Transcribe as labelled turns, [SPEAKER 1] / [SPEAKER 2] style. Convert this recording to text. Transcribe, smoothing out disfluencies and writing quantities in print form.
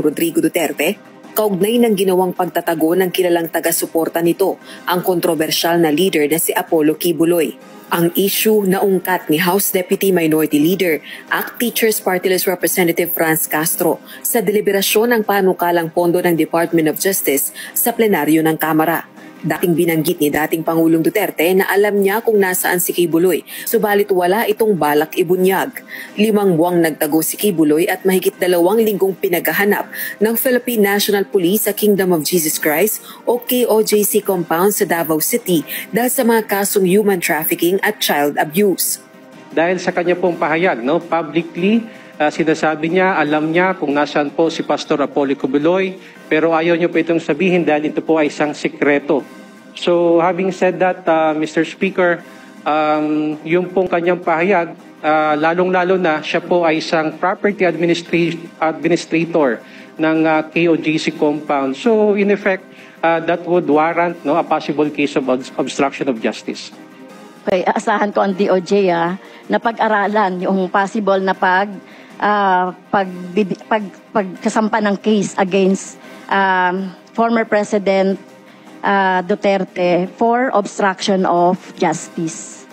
[SPEAKER 1] Rodrigo Duterte, kaugnay ng ginawang pagtatago ng kilalang taga-suporta nito, ang kontrobersyal na leader na si Apollo Kibuloy. Ang issue na ungkat ni House Deputy Minority Leader, ACT Teachers Party List Representative Franz Castro sa deliberasyon ng panukalang pondo ng Department of Justice sa plenaryo ng Kamara. Dating binanggit ni dating Pangulong Duterte na alam niya kung nasaan si Kibuloy, subalit wala itong balak ibunyag. 5 buwang nagtago si Kibuloy at mahigit 2 linggong pinaghahanap ng Philippine National Police sa Kingdom of Jesus Christ o KOJC compound sa Davao City dahil sa mga kasong human trafficking at child abuse.
[SPEAKER 2] Dahil sa kanya pong pahayag, publicly, sinasabi niya, alam niya kung nasaan po si Pastor Apollo Kibuloy, pero ayaw niyo po itong sabihin dahil ito po ay isang sikreto. So having said that, Mr. Speaker, yung pong kanyang pahayag, lalong-lalo na siya po ay isang property administrator ng KOJC compound. So in effect, that would warrant a possible case of obstruction of justice.
[SPEAKER 3] Okay, asahan ko ang DOJ na pag-aralan yung possible na pagkasampa ng case against former President Duterte for obstruction of justice.